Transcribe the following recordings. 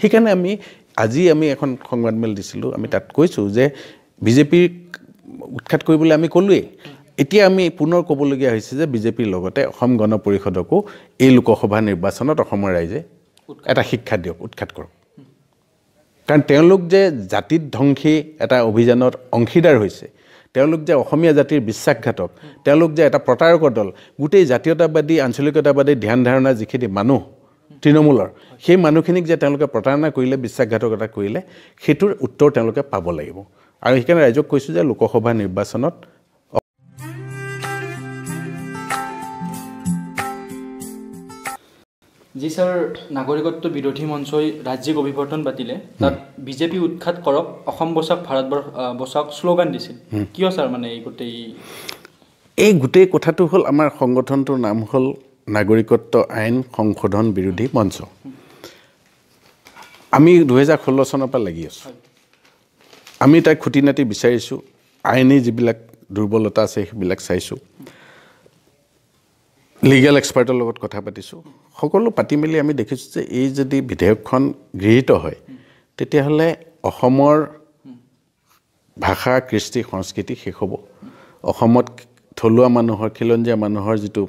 সেইকাৰণে আজি আমি এখন সংবাদমেল দিছিলোঁ আমি তাত কৈছোঁ যে বিজেপিৰ উৎখাত কৰিবলৈ আমি ক'লোৱেই এতিয়া আমি পুনৰ ক'বলগীয়া হৈছে যে বিজেপিৰ লগতে অসম গণ পৰিষদকো এই লোকসভা নিৰ্বাচনত অসমৰ ৰাইজে এটা শিক্ষা দিয়ক উৎখাত কৰক কাৰণ তেওঁলোক যে জাতিত ধ্বংসী এটা অভিযানত অংশীদাৰ হৈছে তেওঁলোক যে অসমীয়া জাতিৰ বিশ্বাসঘাতক তেওঁলোক যে এটা প্ৰতাৰকৰ দল গোটেই জাতীয়তাবাদী আঞ্চলিকতাবাদী ধ্যান ধাৰণা যিখিনি মানুহ তৃণমূলৰ সেই মানুহখিনিক যে তেওঁলোকে প্ৰতাৰণা কৰিলে বিশ্বাসঘাতকতা কৰিলে সেইটোৰ উত্তৰ তেওঁলোকে পাব লাগিব আৰু সেইকাৰণে ৰাইজক কৈছোঁ যে লোকসভা নিৰ্বাচনত জি স্যাৰ নাগৰিকত্ব বিৰোধী মঞ্চই ৰাজ্যিক অভিৱৰ্তন পাতিলে তাত বিজেপি উৎখাত কৰক অসম বচাওক ভাৰতবৰ্ষ বচাওক শ্লোগান দিছিল কিয় স্যাৰ মানে এই গোটেই কথাটো হ'ল আমাৰ সংগঠনটোৰ নাম হ'ল নাগৰিকত্ব আইন সংশোধন বিৰোধী মঞ্চ আমি 2016 চনৰ পৰা লাগি আছোঁ আমি তাক খুঁটি নাটি বিচাৰিছোঁ আইনী যিবিলাক দুৰ্বলতা আছে সেইবিলাক চাইছোঁ লিগেল এক্সপাৰ্টৰ লগত কথা পাতিছোঁ সকলো পাতি মেলি আমি দেখিছোঁ যে এই যদি বিধেয়কখন গৃহীত হয় তেতিয়াহ'লে অসমৰ ভাষা কৃষ্টি সংস্কৃতি শেষ হ'ব অসমত থলুৱা মানুহৰ খিলঞ্জীয়া মানুহৰ যিটো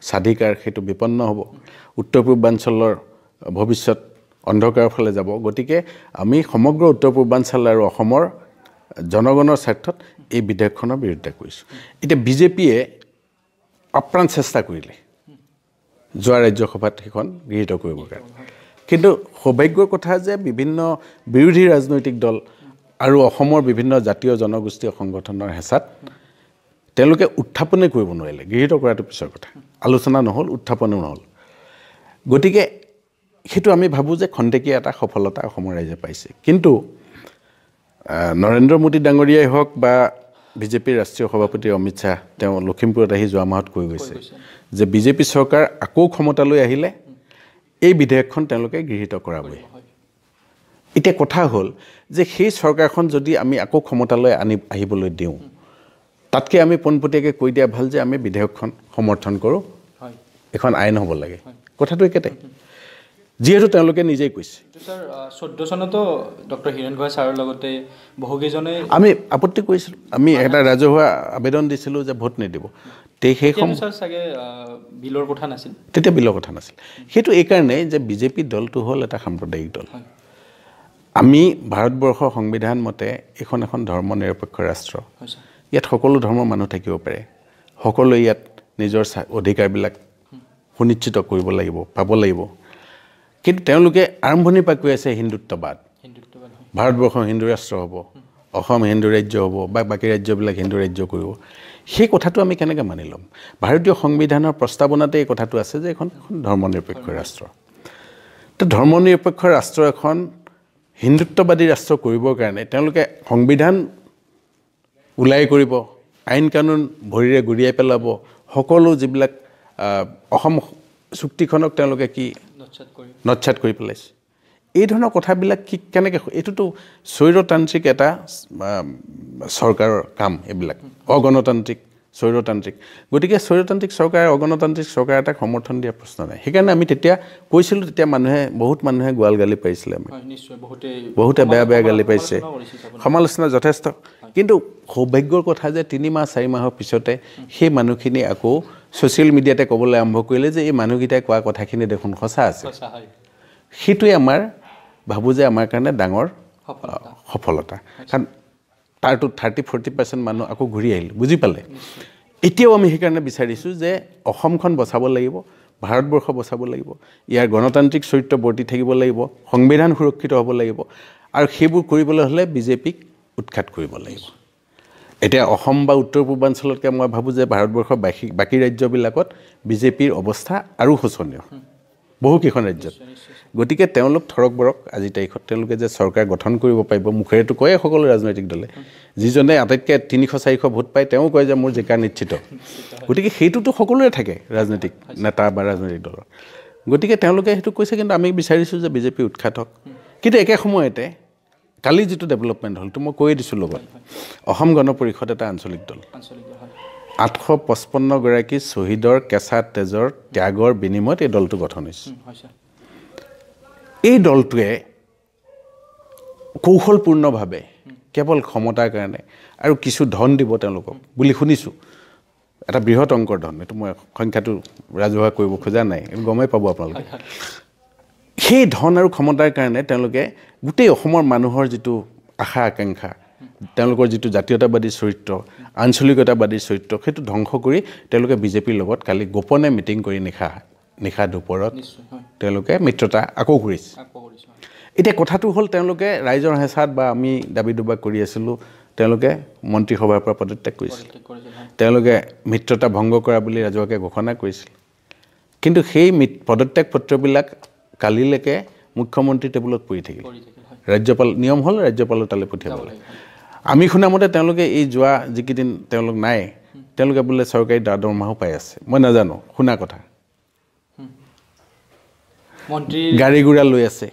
স্বাধিকাৰ সেইটো বিপন্ন হ'ব উত্তৰ পূৰ্বাঞ্চলৰ ভৱিষ্যত অন্ধকাৰৰ ফালে যাব গতিকে আমি সমগ্ৰ উত্তৰ পূৰ্বাঞ্চল আৰু অসমৰ জনগণৰ স্বাৰ্থত এই বিধেয়কখনৰ বিৰুদ্ধে কৰিছোঁ এতিয়া বিজেপিয়ে আপ্ৰাণ চেষ্টা কৰিলে যোৱা ৰাজ্যসভাত সেইখন গৃহীত কৰিবৰ কাৰণে কিন্তু সৌভাগ্যৰ কথা যে বিভিন্ন বিৰোধী ৰাজনৈতিক দল আৰু অসমৰ বিভিন্ন জাতীয় জনগোষ্ঠীয় সংগঠনৰ হেঁচাত তেওঁলোকে উত্থাপনে কৰিব নোৱাৰিলে গৃহীত কৰাটো পিছৰ কথা আলোচনা নহ'ল উত্থাপনো নহ'ল গতিকে সেইটো আমি ভাবোঁ যে খন্তেকীয়া এটা সফলতা অসমৰ ৰাইজে পাইছে কিন্তু নৰেন্দ্ৰ মোদী ডাঙৰীয়াই হওক বা বিজেপিৰ ৰাষ্ট্ৰীয় সভাপতি অমিত শ্বাহ তেওঁ লখিমপুৰত আহি যোৱা মাহত কৈ গৈছে যে বিজেপি চৰকাৰ আকৌ ক্ষমতালৈ আহিলে এই বিধেয়কখন তেওঁলোকে গৃহীত কৰাবই এতিয়া কথা হ'ল যে সেই চৰকাৰখন যদি আমি আকৌ ক্ষমতালৈ আহিবলৈ দিওঁ তাতকৈ আমি পোনপটীয়াকৈ কৈ দিয়া ভাল যে আমি বিধেয়কখন সমৰ্থন কৰোঁ এখন আইন হ'ব লাগে কথাটো একেটাই যিহেতু তেওঁলোকে নিজেই কৈছে স্যাৰ 14 চনতো ডক্টৰ হীৰেণ গোহাঁই ছাৰৰ লগতে বহুকেইজনে আমি আপত্তি কৰিছিলোঁ আমি এটা ৰাজহুৱা আবেদন দিছিলোঁ যে ভোট নিদিব সেই সময় চাগে বিলৰ কথা নাছিল তেতিয়া বিলৰ কথা নাছিল সেইটো এইকাৰণে যে বিজেপি দলটো হ'ল এটা সাম্প্ৰদায়িক দল আমি ভাৰতবৰ্ষৰ সংবিধান মতে এখন ধৰ্ম নিৰপেক্ষ ৰাষ্ট্ৰ ইয়াত সকলো ধৰ্মৰ মানুহ থাকিব পাৰে সকলোৱে ইয়াত নিজৰ অধিকাৰবিলাক সুনিশ্চিত কৰিব লাগিব পাব লাগিব কিন্তু তেওঁলোকে আৰম্ভণিৰ পৰা কৈ আছে হিন্দুত্ববাদ ভাৰতবৰ্ষ হিন্দু ৰাষ্ট্ৰ হ'ব অসম হিন্দু ৰাজ্য হ'ব বা বাকী ৰাজ্যবিলাক হিন্দু ৰাজ্য কৰিব সেই কথাটো আমি কেনেকৈ মানি ল'ম ভাৰতীয় সংবিধানৰ প্ৰস্তাৱনাতে এই কথাটো আছে যে এখন ধৰ্মনিৰপেক্ষ ৰাষ্ট্ৰ তো ধৰ্মনিৰপেক্ষ ৰাষ্ট্ৰ এখন হিন্দুত্ববাদী ৰাষ্ট্ৰ কৰিবৰ কাৰণে তেওঁলোকে সংবিধান ওলাই কৰিব আইন কানুন ভৰিৰে গুৰিয়াই পেলাব সকলো যিবিলাক অসম চুক্তিখনক তেওঁলোকে কি নচ্ছাত কৰি পেলাইছে এই ধৰণৰ কথাবিলাক কি কেনেকৈ এইটোতো স্বৈৰতান্ত্ৰিক এটা চৰকাৰৰ কাম এইবিলাক অগণতান্ত্ৰিক স্বৈৰতান্ত্ৰিক গতিকে স্বৈৰতান্ত্ৰিক চৰকাৰ অগণতান্ত্ৰিক চৰকাৰ এটাক সমৰ্থন দিয়াৰ প্ৰশ্ন নাই সেইকাৰণে আমি তেতিয়া কৈছিলোঁ তেতিয়া বহুত মানুহে গোৱাল গালি পাৰিছিলে আমি বহুতে বেয়া গালি পাৰিছে সমালোচনা যথেষ্ট কিন্তু সৌভাগ্যৰ কথা যে 3 মাহ 4 মাহৰ পিছতে সেই মানুহখিনি আকৌ ছ'চিয়েল মিডিয়াতে ক'বলৈ আৰম্ভ কৰিলে যে এই মানুহকেইটাই কোৱা কথাখিনি দেখোন সঁচা আছে সেইটোৱে আমাৰ ভাবোঁ যে আমাৰ কাৰণে ডাঙৰ সফলতা কাৰণ তাৰটো 30-40% মানুহ আকৌ ঘূৰি আহিল বুজি পালে এতিয়াও আমি সেইকাৰণে বিচাৰিছোঁ যে অসমখন বচাব লাগিব ভাৰতবৰ্ষ বচাব লাগিব ইয়াৰ গণতান্ত্ৰিক চৰিত্ৰ বৰ্তি থাকিব লাগিব সংবিধান সুৰক্ষিত হ'ব লাগিব আৰু সেইবোৰ কৰিবলৈ হ'লে বিজেপিক উৎখাত কৰিব লাগিব এতিয়া অসম বা উত্তৰ পূৰ্বাঞ্চলতকৈ মই ভাবোঁ যে ভাৰতবৰ্ষৰ বাকী ৰাজ্যবিলাকত বিজেপিৰ অৱস্থা আৰু শোচনীয় বহুকেইখন ৰাজ্যত গতিকে তেওঁলোক থৰক বৰক আজি তাৰিখত তেওঁলোকে যে চৰকাৰ গঠন কৰিব পাৰিব মুখেৰেতো কয়ে সকলো ৰাজনৈতিক দলে যিজনে আটাইতকৈ 300-400 ভোট পায় তেওঁ কয় যে মোৰ জিকা নিশ্চিত গতিকে সেইটোতো সকলোৰে থাকে ৰাজনৈতিক নেতা বা ৰাজনৈতিক দলৰ গতিকে তেওঁলোকে সেইটো কৈছে কিন্তু আমি বিচাৰিছোঁ যে বিজেপি উৎখাত হওক কিন্তু একে সময়তে কালি যিটো ডেভেলপমেণ্ট হ'ল তো মই কৈয়ে দিছোঁ লগত অসম গণ পৰিষদ এটা আঞ্চলিক দল 855 গৰাকী শ্বহীদৰ কেঁচা তেজৰ ত্যাগৰ বিনিময়ত এই দলটো গঠন হৈছে এই দলটোৱে কৌশলপূৰ্ণভাৱে কেৱল ক্ষমতাৰ কাৰণে আৰু কিছু ধন দিব তেওঁলোকক বুলি শুনিছোঁ এটা বৃহৎ অংকৰ ধন এইটো মই সংখ্যাটো ৰাজহুৱা কৰিব খোজা নাই গমেই পাব আপোনালোকে সেই ধন আৰু ক্ষমতাৰ কাৰণে তেওঁলোকে গোটেই অসমৰ মানুহৰ যিটো আশা আকাংক্ষা তেওঁলোকৰ যিটো জাতীয়তাবাদী চৰিত্ৰ আঞ্চলিকতাবাদী চৰিত্ৰ সেইটো ধ্বংস কৰি তেওঁলোকে বিজেপিৰ লগত কালি গোপনে মিটিং কৰি নিশা দুপৰত তেওঁলোকে মিত্ৰতা আকৌ কৰিছে এতিয়া কথাটো হ'ল তেওঁলোকে ৰাইজৰ হেঁচাত বা আমি দাবী দুবা কৰি আছিলোঁ তেওঁলোকে মন্ত্ৰীসভাৰ পৰা পদত্যাগ কৰিছিল তেওঁলোকে মিত্ৰতা ভংগ কৰা বুলি ৰাজহুৱাকে ঘোষণা কৰিছিল কিন্তু সেই পদত্যাগ পত্ৰবিলাক কালিলৈকে মুখ্যমন্ত্ৰী টেবুলত পৰি থাকিল ৰাজ্যপাল নিয়ম হ'ল ৰাজ্যপালৰ তালৈ পঠিয়াব লাগে আমি শুনামতে তেওঁলোকে এই যোৱা যিকেইদিন তেওঁলোক নাই তেওঁলোকে বোলে চৰকাৰী দৰমহাও পাই আছে মই নাজানো শুনা কথা মন্ত্ৰী গাড়ী গুৰা লৈ আছে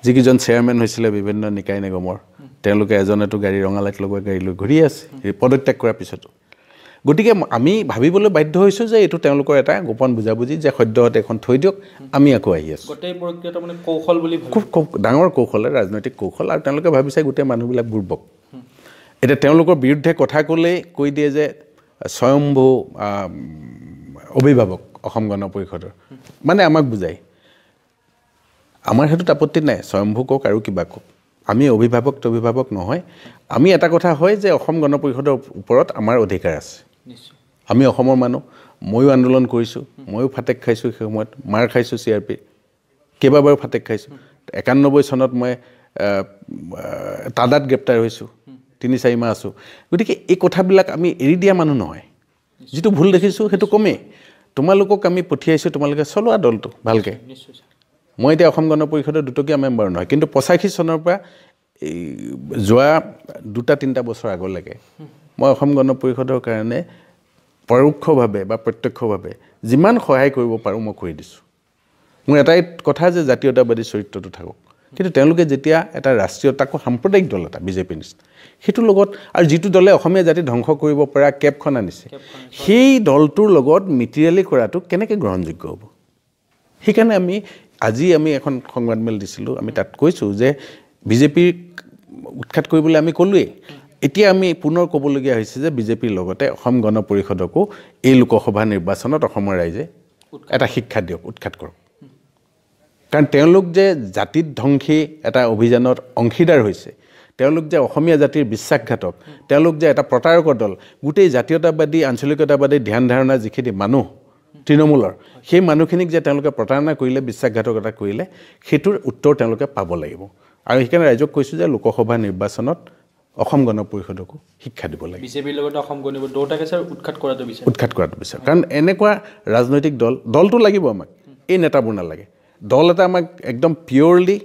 যিকেইজন চেয়াৰমেন হৈছিলে বিভিন্ন নিকায় নিগমৰ তেওঁলোকে এজনেতো গাড়ী ৰঙালাইট লগোৱা গাড়ী লৈ ঘূৰি আছে পদত্যাগ কৰাৰ পিছতো গতিকে আমি ভাবিবলৈ বাধ্য হৈছোঁ যে এইটো তেওঁলোকৰ এটা গোপন বুজাবুজি যে সদ্যহতে এখন থৈ দিয়ক আমি আকৌ আহি আছোঁ গোটেই প্ৰক্ৰিয়াটো মানে কৌশল বুলি খুব ডাঙৰ কৌশলে ৰাজনৈতিক কৌশল আৰু তেওঁলোকে ভাবিছে গোটেই মানুহবিলাক বুৰ্বক এতিয়া তেওঁলোকৰ বিৰুদ্ধে কথা ক'লেই কৈ দিয়ে যে স্বয়ম্ভু অভিভাৱক অসম গণ পৰিষদৰ মানে আমাক বুজায় আমাৰ সেইটোত আপত্তি নাই স্বয়ম্ভু কওক আৰু কিবা কওক আমি অভিভাৱক নহয় আমি এটা কথা হয় যে অসম গণ পৰিষদৰ ওপৰত আমাৰ অধিকাৰ আছে আমি অসমৰ মানুহ ময়ো আন্দোলন কৰিছোঁ ময়ো ফাটেক খাইছোঁ সেই সময়ত মাৰ খাইছোঁ CRP কেইবাবাৰো ফাটেক খাইছোঁ 91 চনত মই তাদাত গ্ৰেপ্তাৰ হৈছোঁ 3-4 মাহ আছোঁ গতিকে এই কথাবিলাক আমি এৰি দিয়া মানুহ নহয় যিটো ভুল দেখিছোঁ সেইটো কমেই তোমালোকক আমি পঠিয়াইছোঁ তোমালোকে চলোৱা দলটো ভালকৈ মই এতিয়া অসম গণ পৰিষদৰ দুটকীয়া মেম্বাৰ নহয় কিন্তু 85 চনৰ পৰা যোৱা 2-3 বছৰ আগলৈকে মই অসম গণ পৰিষদৰ কাৰণে পৰোক্ষভাৱে বা প্ৰত্যক্ষভাৱে যিমান সহায় কৰিব পাৰোঁ মই কৰি দিছোঁ মোৰ এটাই কথা যে জাতীয়তাবাদী চৰিত্ৰটো থাকক কিন্তু তেওঁলোকে যেতিয়া এটা ৰাষ্ট্ৰীয় তাকো সাম্প্ৰদায়িক দল এটা বিজেপি নিচিনা সেইটোৰ লগত আৰু যিটো দলে অসমীয়া জাতি ধ্বংস কৰিব পৰা কেপখন আনিছে সেই দলটোৰ লগত মিটিৰিয়েলি কৰাটো কেনেকৈ গ্ৰহণযোগ্য হ'ব সেইকাৰণে আজি আমি এখন সংবাদমেল দিছিলোঁ আমি তাত কৈছোঁ যে বিজেপিৰ উৎখাত কৰিবলৈ আমি ক'লোৱেই এতিয়া আমি পুনৰ ক'বলগীয়া হৈছে যে বিজেপিৰ লগতে অসম গণ পৰিষদকো এই লোকসভা নিৰ্বাচনত অসমৰ ৰাইজে এটা শিক্ষা দিয়ক উৎখাত কৰক কাৰণ তেওঁলোক যে জাতিত ধ্বংসী এটা অভিযানত অংশীদাৰ হৈছে তেওঁলোক যে অসমীয়া জাতিৰ বিশ্বাসঘাতক তেওঁলোক যে এটা প্ৰতাৰকৰ দল গোটেই জাতীয়তাবাদী আঞ্চলিকতাবাদী ধ্যান ধাৰণা যিখিনি মানুহ তৃণমূলৰ সেই মানুহখিনিক যে তেওঁলোকে প্ৰতাৰণা কৰিলে বিশ্বাসঘাতকতা কৰিলে সেইটোৰ উত্তৰ তেওঁলোকে পাব লাগিব আৰু সেইকাৰণে ৰাইজক কৈছোঁ যে লোকসভা নিৰ্বাচনত অসম গণ পৰিষদকো শিক্ষা দিব লাগে বিজেপিৰ লগত অসম গণ পৰিষদ দুটাকে স্যাৰ উৎখাত কৰাটো বিচাৰে কাৰণ এনেকুৱা ৰাজনৈতিক দলটো লাগিব আমাক এই নেতাবোৰ নালাগে দল এটা আমাক একদম পিয়ৰলি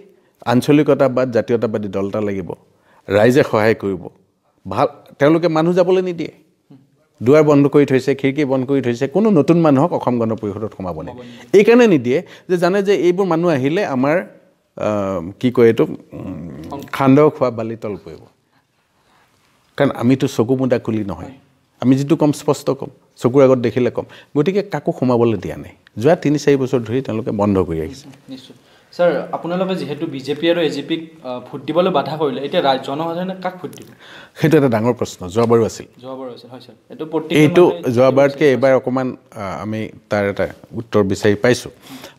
আঞ্চলিকতাবাদ জাতীয়তাবাদী দল এটা লাগিব ৰাইজে সহায় কৰিব ভাল তেওঁলোকে মানুহ যাবলৈ নিদিয়ে দুৱাৰ বন্ধ কৰি থৈছে খিৰিকী বন্ধ কৰি থৈছে কোনো নতুন মানুহক অসম গণ পৰিষদত সোমাব নিদিয়ে এইকাৰণে নিদিয়ে যে জানে যে এইবোৰ মানুহ আহিলে আমাৰ কি কয় এইটো খান্দৰ খোৱা বালিতল পৰিব কাৰণ আমিতো চকু মুদা খুলি নহয় আমি যিটো কম স্পষ্ট কম চকুৰ আগত দেখিলে কম গতিকে কাকো সোমাবলৈ দিয়া নাই যোৱা 3-4 বছৰ ধৰি তেওঁলোকে বন্ধ কৰি আহিছে নিশ্চয় স্যাৰ আপোনালোকে যেহেতু বিজেপি আৰু এজিপিক ভোট দিবলৈ বাধা কৰিলে এতিয়া জনসাধাৰণে কাক ভোট দিব সেইটো এটা ডাঙৰ প্ৰশ্ন যোৱাবাৰো আছিল হয় স্যাৰ এইটো যোৱাবাৰতকৈ এইবাৰ অকণমান আমি তাৰ এটা উত্তৰ বিচাৰি পাইছোঁ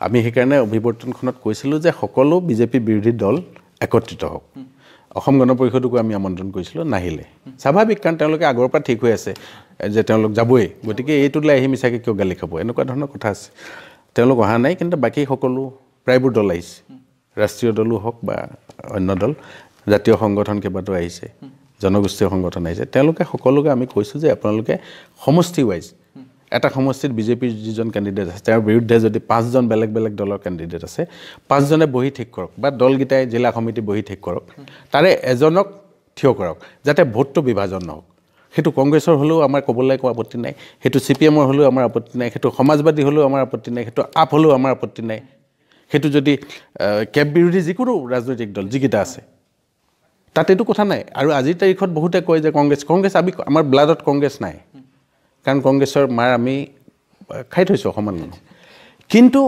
আমি সেইকাৰণে অভিৱৰ্তনখনত কৈছিলোঁ যে সকলো বিজেপি বিৰোধী দল একত্ৰিত হওক অসম গণ পৰিষদকো আমি আমন্ত্ৰণ কৰিছিলোঁ নাহিলে স্বাভাৱিক কাৰণ তেওঁলোকে আগৰ পৰা ঠিক হৈ আছে যে তেওঁলোক যাবই গতিকে এইটোলৈ আহি মিছাকৈ কিয় গালি খাব এনেকুৱা ধৰণৰ কথা আছে তেওঁলোক অহা নাই কিন্তু বাকী সকলো প্ৰায়বোৰ দল আহিছে ৰাষ্ট্ৰীয় দলো হওক বা অন্য দল জাতীয় সংগঠন কেইবাটাও আহিছে জনগোষ্ঠীয় সংগঠন আহিছে তেওঁলোকে সকলোকে আমি কৈছোঁ যে আপোনালোকে সমষ্টি ৱাইজ এটা সমষ্টিত বিজেপিৰ যিজন কেণ্ডিডেট আছে তেওঁৰ বিৰুদ্ধে যদি 5জন বেলেগ বেলেগ দলৰ কেণ্ডিডেট আছে 5জনে বহি ঠিক কৰক বা দলগীটাই জিলা সমিতি বহি ঠিক কৰক তাৰে এজনক থিয় কৰক যাতে ভোটটো বিভাজন নহওক সেইটো কংগ্ৰেছৰ হ'লেও আমাৰ ক'বলৈ একো আপত্তি নাই সেইটো CPMৰ হ'লেও আমাৰ আপত্তি নাই সেইটো সমাজবাদী হ'লেও আমাৰ আপত্তি নাই সেইটো আপ হ'লেও আমাৰ আপত্তি নাই সেইটো যদি কেপ বিৰোধী যিকোনো ৰাজনৈতিক দল যিকেইটা আছে তাত এইটো কথা নাই আৰু আজিৰ তাৰিখত বহুতে কয় যে কংগ্ৰেছ আমাৰ ব্লাডত কংগ্ৰেছ নাই কাৰণ কংগ্ৰেছৰ মাৰ আমি খাই থৈছোঁ অসমান মানুহ কিন্তু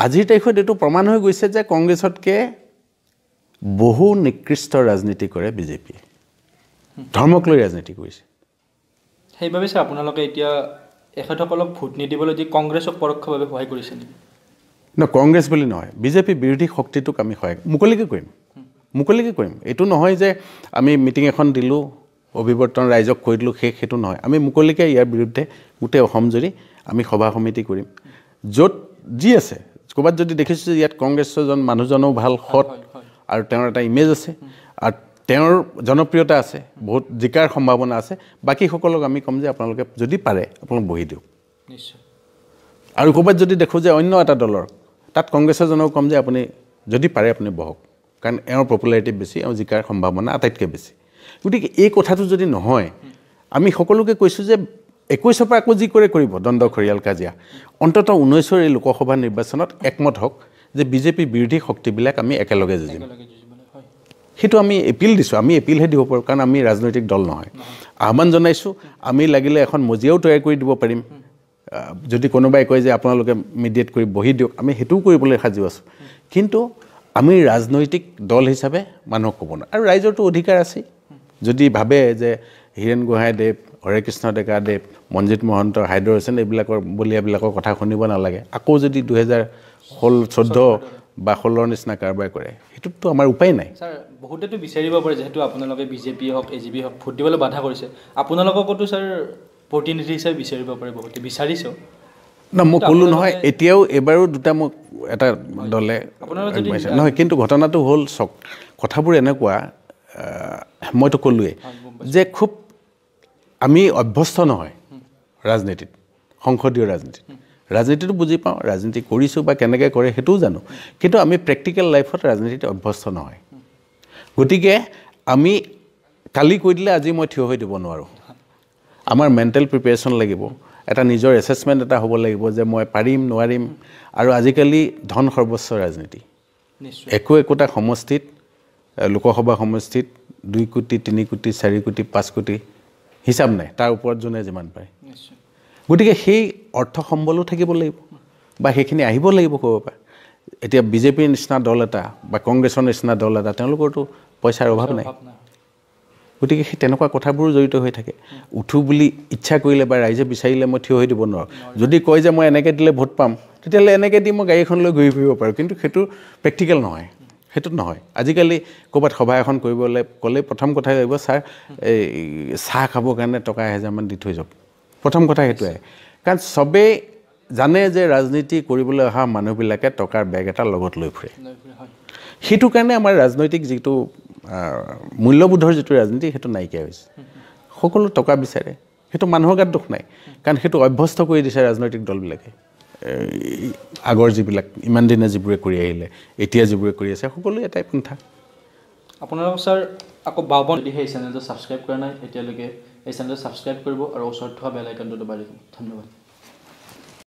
আজিৰ তাৰিখত এইটো প্ৰমাণ হৈ গৈছে যে কংগ্ৰেছতকৈ বহু নিকৃষ্ট ৰাজনীতি কৰে বিজেপিয়ে ধৰ্মক লৈ ৰাজনীতি কৰিছে সেইবাবে স্যাৰ আপোনালোকে এতিয়া এখেতসকলক ভোট নিদিবলৈ যি কংগ্ৰেছক পৰোক্ষভাৱে সহায় কৰিছে নেকি কংগ্ৰেছ বুলি নহয় বিজেপি বিৰোধী শক্তিটোক আমি সহায় মুকলিকৈ কৰিম এইটো নহয় যে আমি মিটিং এখন দিলোঁ অভিৱৰ্তন ৰাইজক কৈ দিলোঁ সেইটো নহয় আমি মুকলিকৈ ইয়াৰ বিৰুদ্ধে গোটেই অসম জুৰি আমি সভা সমিতি কৰিম য'ত যি আছে ক'ৰবাত যদি দেখিছোঁ যে ইয়াত কংগ্ৰেছৰ মানুহজনো ভাল সৎ আৰু তেওঁৰ এটা ইমেজ আছে আৰু তেওঁৰ জনপ্ৰিয়তা আছে বহুত জিকাৰ সম্ভাৱনা আছে বাকীসকলক আমি ক'ম যে আপোনালোকে যদি পাৰে আপোনালোক বহি দিয়ক নিশ্চয় আৰু ক'ৰবাত যদি দেখোঁ যে অন্য এটা দলৰ তাত কংগ্ৰেছৰ জনক ক'ম যে আপুনি যদি পাৰে আপুনি বহক কাৰণ এওঁৰ পপুলাৰিটি বেছি এওঁ জিকাৰ সম্ভাৱনা আটাইতকৈ বেছি গতিকে এই কথাটো যদি নহয় আমি সকলোকে কৈছোঁ যে 21ৰ পৰা আকৌ যি কৰে কৰিব দ্বন্দ্ব খৰিয়াল কাজিয়া অন্ততঃ 19ৰ এই লোকসভা নিৰ্বাচনত একমত হওক যে বিজেপি বিৰোধী শক্তিবিলাক আমি একেলগে যুঁজিম সেইটো আমি এপিল দিছোঁ আমি এপিলহে দিব পাৰোঁ কাৰণ আমি ৰাজনৈতিক দল নহয় আহ্বান জনাইছোঁ আমি লাগিলে এখন মজিয়াও তৈয়াৰ কৰি দিব পাৰিম যদি কোনোবাই কয় যে আপোনালোকে মিডিয়েট কৰি বহি দিয়ক আমি সেইটোও কৰিবলৈ সাজু আছোঁ কিন্তু আমি ৰাজনৈতিক দল হিচাপে মানুহক ক'ব নোৱাৰোঁ আৰু ৰাইজৰতো অধিকাৰ আছে যদি ভাবে যে হীৰেণ গোহাঁইদেৱ হৰে কৃষ্ণ ডেকাদেৱ মনজিৎ মহন্ত হাইদৰ হোসেন এইবিলাকৰ বলিয়াবিলাকৰ কথা শুনিব নালাগে আকৌ যদি 2014 বা 16 নিচিনা কাৰবাৰ কৰে সেইটোতো আমাৰ উপায় নাই স্যাৰ বহুতেতো বিচাৰিব পাৰে যেহেতু আপোনালোকে বিজেপি হওক এজিপি হওক ভোট দিবলৈ বাধা কৰিছে আপোনালোককতো স্যাৰ প্ৰতিনিধি হিচাপে বিচাৰিব পাৰে বহুতে বিচাৰিছেও না মই ক'লোঁ নহয় এতিয়াও এবাৰো দুটা মোক এটা দলে নহয় কিন্তু ঘটনাটো হ'ল চক কথাবোৰ এনেকুৱা মইতো ক'লোৱে যে খুব আমি অভ্যস্ত নহয় ৰাজনীতিত সংসদীয় ৰাজনীতিটো বুজি পাওঁ ৰাজনীতি কৰিছোঁ বা কেনেকৈ কৰে সেইটোও জানো কিন্তু আমি প্ৰেক্টিকেল লাইফত ৰাজনীতিত অভ্যস্ত নহয় গতিকে আমি কালি কৈ দিলে আজি মই থিয় হৈ দিব নোৱাৰোঁ আমাৰ মেণ্টেল প্ৰিপেৰেশ্যন লাগিব এটা নিজৰ এছেছমেণ্ট এটা হ'ব লাগিব যে মই পাৰিম নোৱাৰিম আৰু আজিকালি ধন সৰ্বস্ব ৰাজনীতি একোটা সমষ্টিত লোকসভা সমষ্টিত 2 কোটি 3 কোটি 4 কোটি 5 কোটি হিচাপ নাই তাৰ ওপৰত যোনে যিমান পাৰে গতিকে সেই অৰ্থ সম্বলো থাকিব লাগিব বা সেইখিনি আহিব লাগিব ক'ব পাৰে এতিয়া বিজেপিৰ নিচিনা দল এটা বা কংগ্ৰেছৰ নিচিনা দল এটা তেওঁলোকৰতো পইচাৰ অভাৱ নাই গতিকে সেই তেনেকুৱা কথাবোৰ জড়িত হৈ থাকে উঠো বুলি ইচ্ছা কৰিলে বা ৰাইজে বিচাৰিলে মই থিয় হৈ দিব নোৱাৰোঁ যদি কয় যে মই এনেকৈ দিলে ভোট পাম তেতিয়াহ'লে এনেকৈ দি মই গাড়ীখন লৈ ঘূৰি ফুৰিব পাৰোঁ কিন্তু সেইটো প্ৰেক্টিকেল নহয় সেইটোত নহয় আজিকালি ক'ৰবাত সভা এখন কৰিবলৈ ক'লে প্ৰথম কথাই আহিব ছাৰ এই চাহ খাবৰ কাৰণে টকা 1000 মান দি থৈ যাওক প্ৰথম কথা সেইটোৱে কাৰণ চবেই জানে যে ৰাজনীতি কৰিবলৈ অহা মানুহবিলাকে টকাৰ বেগ এটা লগত লৈ ফুৰে সেইটো কাৰণে আমাৰ ৰাজনৈতিক যিটো মূল্যবোধৰ যিটো ৰাজনীতি সেইটো নাইকিয়া হৈছে সকলো টকা বিচাৰে সেইটো মানুহৰ গাত দুখ নাই কাৰণ সেইটো অভ্যস্ত কৰি দিছে ৰাজনৈতিক দলবিলাকে আগৰ যিবিলাক ইমান দিনে যিবোৰে কৰি আহিলে এতিয়া যিবোৰে কৰি আছে সকলো এটাই পন্থা আপোনালোক স্যাৰ আকৌ 52 যদি এই চেনেলটো ছাবস্ক্ৰাইব কৰা নাই এতিয়ালৈকে এই চেনেলটো ছাবস্ক্ৰাইব কৰিব আৰু ওচৰত থকা বেল আইকনটো দবাই দিব ধন্যবাদ